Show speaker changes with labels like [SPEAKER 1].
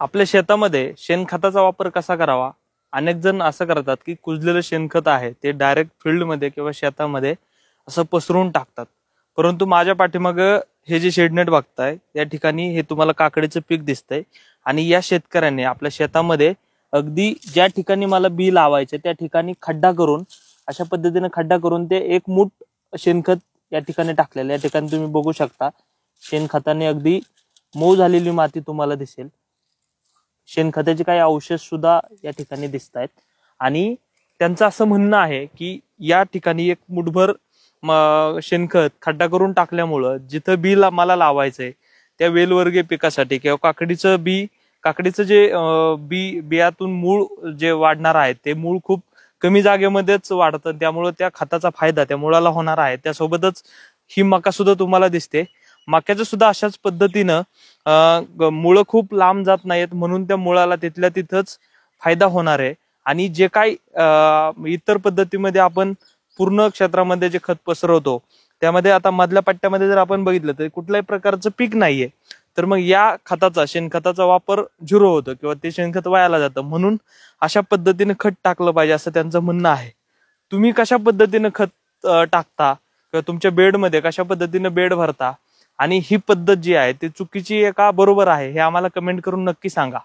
[SPEAKER 1] आपल्या शेतामध्ये शेणखताचा वापर कसा करावा? अनेक जण असं करतात की कुजलेलं शेणखत आहे ते डायरेक्ट फील्डमध्ये किंवा शेतामध्ये असं पसरून टाकतात. परंतु माझ्या पाठीमागं हे जे शेडनेट बघताय या ठिकाणी हे तुम्हाला काकडीचं पीक दिसतंय आणि या शेतकऱ्याने आपल्या शेतामध्ये अगदी ज्या ठिकाणी मला बी लावायचे त्या ठिकाणी खड्डा करून अशा पद्धतीने खड्डा करून ते एक मूठ शेणखत या ठिकाणी टाकलेलं. या ठिकाणी तुम्ही बघू शकता शेणखताने अगदी मऊ झालेली माती तुम्हाला दिसेल. शेणखताचे काही अवशेष सुद्धा या ठिकाणी दिसत आहेत आणि त्यांचं असं म्हणणं आहे की या ठिकाणी एक मुठभर शेणखत खड्डा करून टाकल्यामुळं जिथं बी मला लावायचंय त्या वेलवर्गीय पिकासाठी किंवा काकडीचं जे बियातून मूळ जे वाढणार आहे ते मूळ खूप कमी जागेमध्येच वाढतं, त्यामुळे त्या खताचा फायदा त्या मुळाला होणार आहे. त्यासोबतच ही मका सुद्धा तुम्हाला दिसते. मक्याचं सुद्धा अशाच पद्धतीनं मुळं खूप लांब जात नाहीत म्हणून त्या मुळाला तिथल्या तिथंच फायदा होणार आहे. आणि जे काही इतर पद्धतीमध्ये आपण पूर्ण क्षेत्रामध्ये जे खत पसरवतो त्यामध्ये आता मधल्या पट्ट्यामध्ये जर आपण बघितलं तर कुठल्याही प्रकारचं पीक नाहीये, तर मग या खताचा शेणखताचा वापर झिरो होतो किंवा ते शेणखत वायाला जातं. म्हणून अशा पद्धतीने खत टाकलं पाहिजे असं त्यांचं म्हणणं आहे. तुम्ही कशा पद्धतीने खत टाकता किंवा तुमच्या बेडमध्ये कशा पद्धतीने बेड भरता आणि ही पद्धत जी आहे ती चुकीची आहे का बरोबर आहे हे आम्हाला कमेंट करून नक्की सांगा.